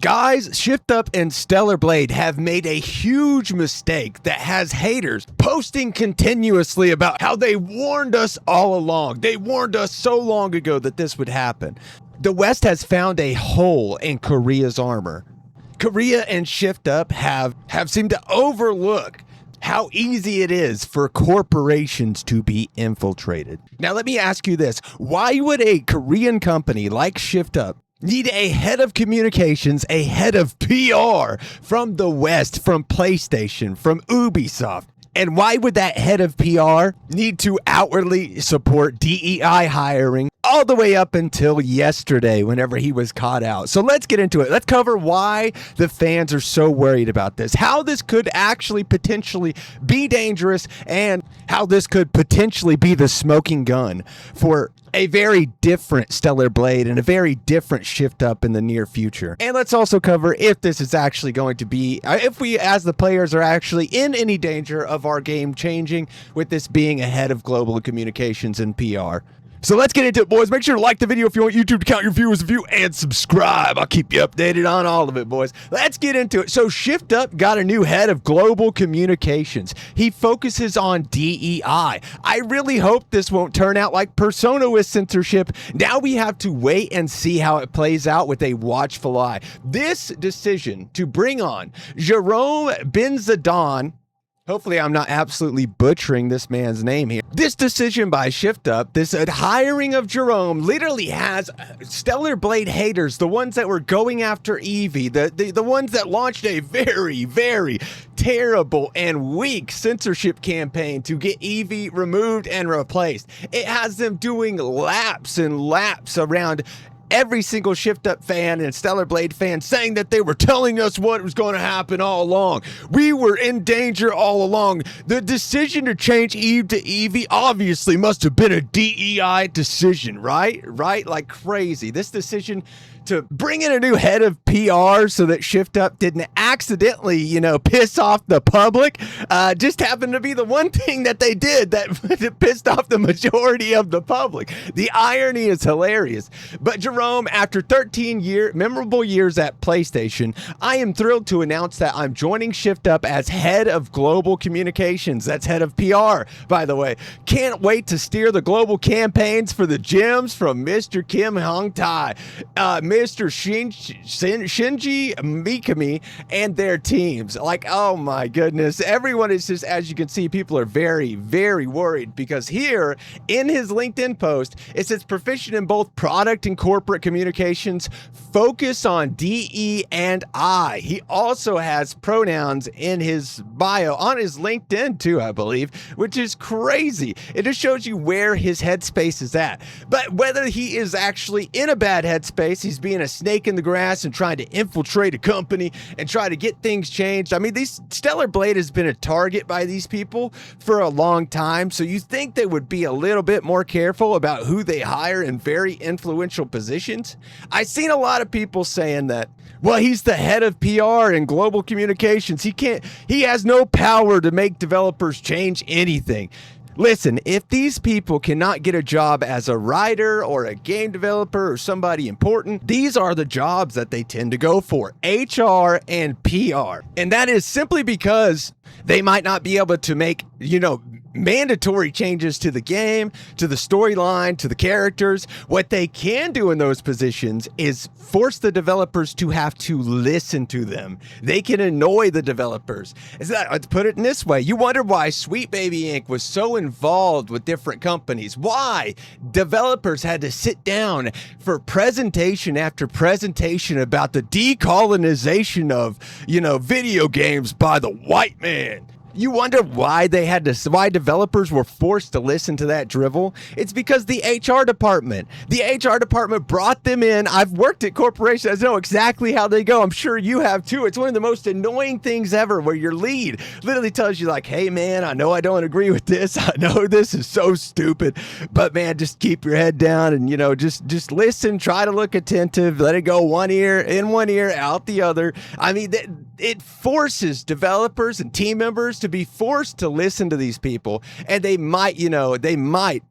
Guys, Shift Up and Stellar Blade have made a huge mistake that has haters posting continuously about how they warned us all along. They warned us so long ago that this would happen. The West has found a hole in Korea's armor. Korea and Shift Up have seemed to overlook how easy it is for corporations to be infiltrated. Now, let me ask you this. Why would a Korean company like Shift Up need a head of communications, a head of PR from the West, from PlayStation, from Ubisoft? And why would that head of PR need to outwardly support DEI hiring all the way up until yesterday whenever he was caught out? So let's get into it. Let's cover why the fans are so worried about this, how this could actually potentially be dangerous, and how this could potentially be the smoking gun for a very different Stellar Blade and a very different Shift Up in the near future. And let's also cover if this is actually going to be, if we as the players are actually in any danger of our game changing with this being a head of global communications and PR. So let's get into it, boys. Make sure to like the video if you want YouTube to count your viewers' view, and subscribe. I'll keep you updated on all of it, boys. Let's get into it. So Shift Up got a new head of global communications. He focuses on DEI. I really hope this won't turn out like Persona with censorship. Now we have to wait and see how it plays out with a watchful eye. This decision to bring on Jerome Benzadon, hopefully I'm not absolutely butchering this man's name here. This decision by Shift Up, this hiring of Jerome, literally has Stellar Blade haters, the ones that were going after Eevee, the ones that launched a very, very terrible and weak censorship campaign to get Eevee removed and replaced. It has them doing laps and laps around every single Shift Up fan and Stellar Blade fan saying that they were telling us what was going to happen all along. We were in danger all along. The decision to change Eve to Eevee obviously must have been a DEI decision, right? Like crazy. This decision to bring in a new head of PR so that Shift Up didn't accidentally, piss off the public, just happened to be the one thing that they did that pissed off the majority of the public. The irony is hilarious. But Jerome, after 13 memorable years at PlayStation, I am thrilled to announce that I'm joining Shift Up as head of global communications. That's head of PR, by the way. Can't wait to steer the global campaigns for the gems from Mr. Kim Hong-tai, Mr. Shinji Mikami, and their teams. Like, oh my goodness. Everyone is just, as you can see, people are very, very worried because here in his LinkedIn post, it says proficient in both product and corporate communications, focus on DE and I. He also has pronouns in his bio on his LinkedIn too, I believe, which is crazy. It just shows you where his headspace is at. But whether he is actually in a bad headspace, he's being a snake in the grass and trying to infiltrate a company and try to get things changed. I mean, these Stellar Blade has been a target by these people for a long time, so you think they would be a little bit more careful about who they hire in very influential positions. I've seen a lot of people saying that, well, he's the head of PR and global communications. He has no power to make developers change anything. Listen, if these people cannot get a job as a writer or a game developer or somebody important, these are the jobs that they tend to go for, HR and PR. And that is simply because they might not be able to make, mandatory changes to the game, to the storyline, to the characters. What they can do in those positions is force the developers to have to listen to them. They can annoy the developers. Let's put it in this way. You wonder why Sweet Baby Inc. was so involved with different companies. Why developers had to sit down for presentation after presentation about the decolonization of, video games by the white man. You wonder why why developers were forced to listen to that drivel? It's because the HR department brought them in. I've worked at corporations. I know exactly how they go. I'm sure you have too. It's one of the most annoying things ever where your lead literally tells you like, hey man, I know I don't agree with this. I know this is so stupid, but man, just keep your head down and, just listen, try to look attentive, let it go one ear in one ear, out the other. I mean, it forces developers and team members to be forced to listen to these people, and they might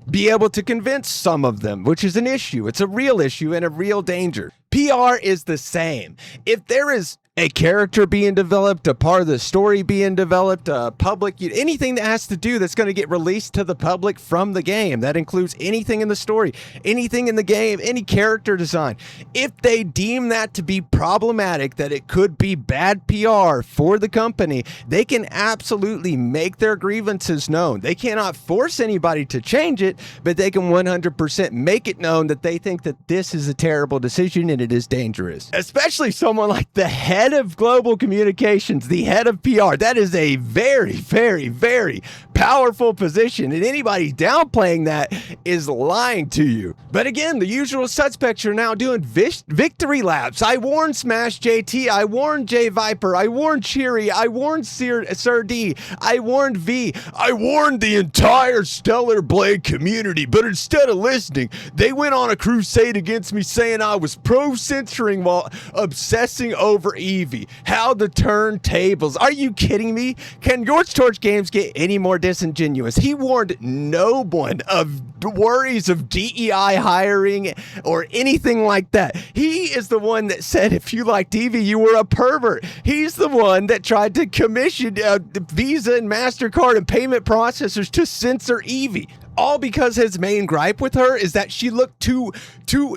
be able to convince some of them, which is an issue. It's a real issue and a real danger. PR is the same. If there is a character being developed, a part of the story being developed, anything that has to do that's going to get released to the public from the game. That includes anything in the story, anything in the game, any character design. If they deem that to be problematic, that it could be bad PR for the company, they can absolutely make their grievances known. They cannot force anybody to change it, but they can 100% make it known that they think that this is a terrible decision and it is dangerous. Especially someone like the head of global communications, the head of PR. That is a very, very, very powerful position, and anybody downplaying that is lying to you. But again, the usual suspects are now doing victory laps. I warned Smash JT, I warned J Viper, I warned Cheery, I warned Sir D, I warned V, I warned the entire Stellar Blade community, but instead of listening, they went on a crusade against me saying I was pro-censoring while obsessing over Eevee. How the turntables. Are you kidding me? Can George Torch Games get any more disingenuous? He warned no one of worries of DEI hiring or anything like that. He is the one that said if you liked Eevee, you were a pervert. He's the one that tried to commission Visa and MasterCard and payment processors to censor Eevee. All because his main gripe with her is that she looked too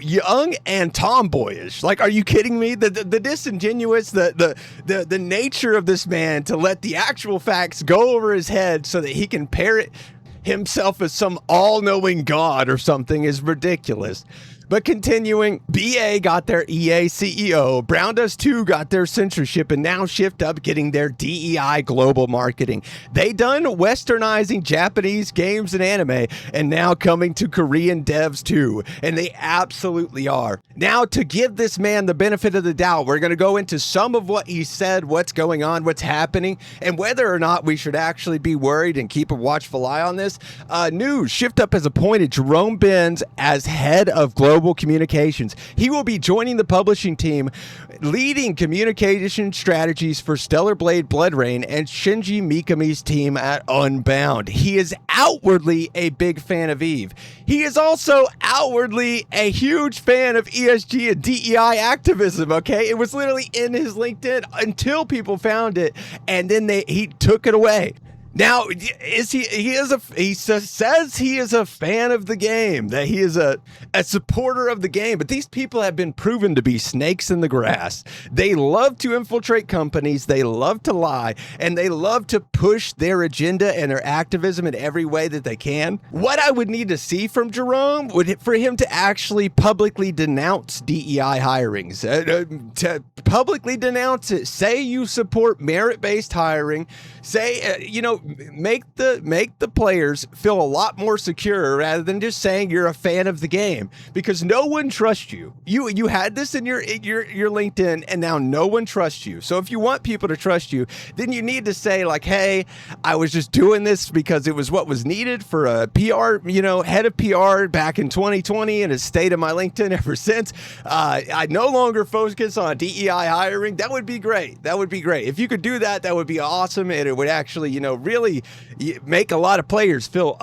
young and tomboyish. Like, are you kidding me? The disingenuous, the nature of this man to let the actual facts go over his head so that he can parrot himself as some all-knowing god or something is ridiculous. But continuing, BA got their EA CEO, Brown Dust 2 got their censorship, and now Shift Up getting their DEI global marketing. They done westernizing Japanese games and anime, and now coming to Korean devs too, and they absolutely are. Now, to give this man the benefit of the doubt, we're going to go into some of what he said, what's going on, what's happening, and whether or not we should actually be worried and keep a watchful eye on this. News, Shift Up has appointed Jerome Benz as head of global communications. He will be joining the publishing team, leading communication strategies for Stellar Blade Blood Rain and Shinji Mikami's team at Unbound. He is outwardly a big fan of Eve. He is also outwardly a huge fan of ESG and DEI activism, okay? It was literally in his LinkedIn until people found it, and then he took it away. Now, he says he is a fan of the game, that he is a supporter of the game, but these people have been proven to be snakes in the grass. They love to infiltrate companies, they love to lie, and they love to push their agenda and their activism in every way that they can. What I would need to see from Jerome would for him to actually publicly denounce DEI hirings, to publicly denounce it, say you support merit-based hiring, say, make the players feel a lot more secure rather than just saying you're a fan of the game, because no one trusts you. You had this in your LinkedIn, and now no one trusts you. So if you want people to trust you, then you need to say like, hey, I was just doing this because it was what was needed for a PR, head of PR back in 2020, and it's stayed in my LinkedIn ever since. I no longer focus on DEI hiring. That would be great. That would be great. If you could do that, that would be awesome, and it would actually, really make a lot of players feel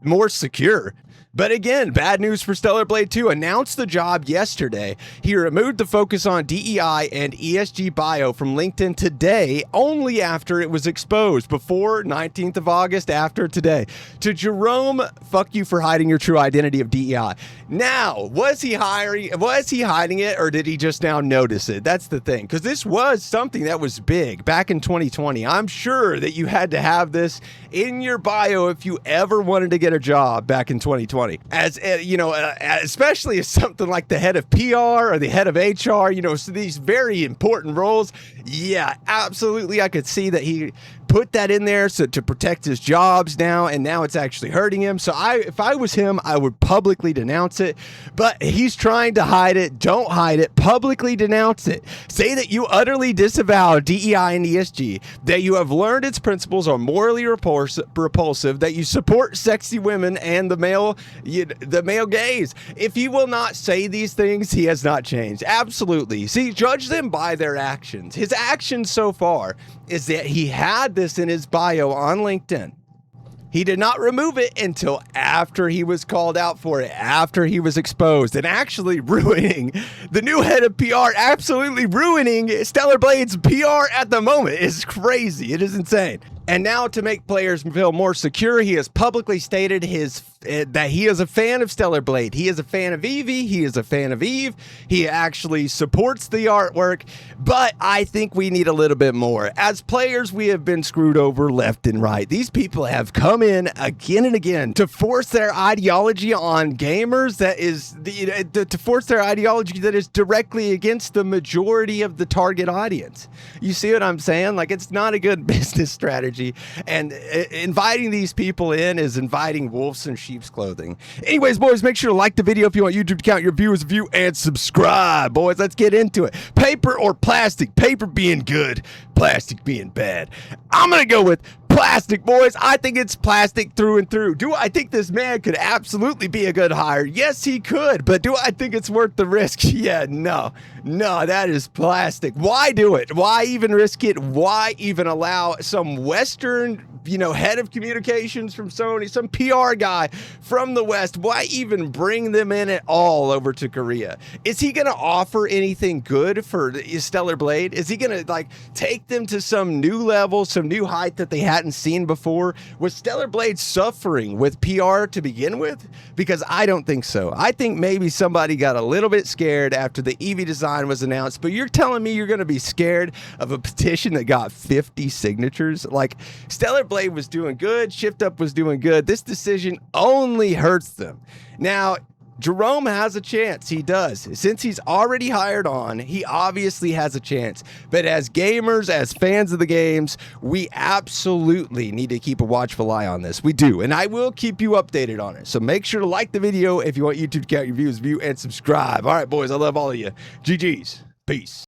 more secure. But again, bad news for Stellar Blade 2. Announced the job yesterday. He removed the focus on DEI and ESG bio from LinkedIn today, only after it was exposed. Before 19th of August, after today. To Jerome, fuck you for hiding your true identity of DEI. Now, was he hiding it, or did he just now notice it? That's the thing, because this was something that was big back in 2020. I'm sure that you had to have this in your bio if you ever wanted to get a job back in 2020. As especially as something like the head of PR or the head of HR, so these very important roles. Yeah, absolutely. I could see that he put that in there to protect his jobs now, and now it's actually hurting him. So if I was him, I would publicly denounce it. But he's trying to hide it. Don't hide it. Publicly denounce it. Say that you utterly disavow DEI and ESG, that you have learned its principles are morally repulsive, that you support sexy women and the male gaze. If he will not say these things, he has not changed. Absolutely. See, judge them by their actions. His actions so far is that he had this in his bio on LinkedIn. He did not remove it until after he was called out for it, after he was exposed, and actually ruining the new head of PR, absolutely ruining Stellar Blade's PR at the moment. It's crazy. It is insane. And now, to make players feel more secure, he has publicly stated that he is a fan of Stellar Blade. He is a fan of Eevee. He is a fan of Eve. He actually supports the artwork. But I think we need a little bit more. As players, we have been screwed over left and right. These people have come in again and again to force their ideology on gamers. That is to force their ideology that is directly against the majority of the target audience. You see what I'm saying? Like, it's not a good business strategy. And inviting these people in is inviting wolves in sheep's clothing. Anyways, boys, make sure to like the video if you want YouTube to count your viewers, view, and subscribe. Boys, let's get into it. Paper or plastic? Paper being good, plastic being bad. I'm going to go with plastic, boys. I think it's plastic through and through. Do I think this man could absolutely be a good hire? Yes, he could. But do I think it's worth the risk? Yeah, no, that is plastic. Why do it? Why even risk it? Why even allow some Western, head of communications from Sony, some PR guy from the West? Why even bring them in at all over to Korea? Is he going to offer anything good for Stellar Blade? Is he going to take them to some new level, some new height that they hadn't seen before? Was Stellar Blade suffering with PR to begin with? Because I don't think so. I think maybe somebody got a little bit scared after the Eevee design was announced, but you're telling me you're going to be scared of a petition that got 50 signatures? Like, Stellar Blade was doing good, Shift Up was doing good. This decision only hurts them. Now, Jerome has a chance. He does. Since he's already hired on, he obviously has a chance. But as gamers, as fans of the games, we absolutely need to keep a watchful eye on this. We do. And I will keep you updated on it. So make sure to like the video if you want YouTube to count your views, view, and subscribe. All right, boys, I love all of you. GG's. Peace.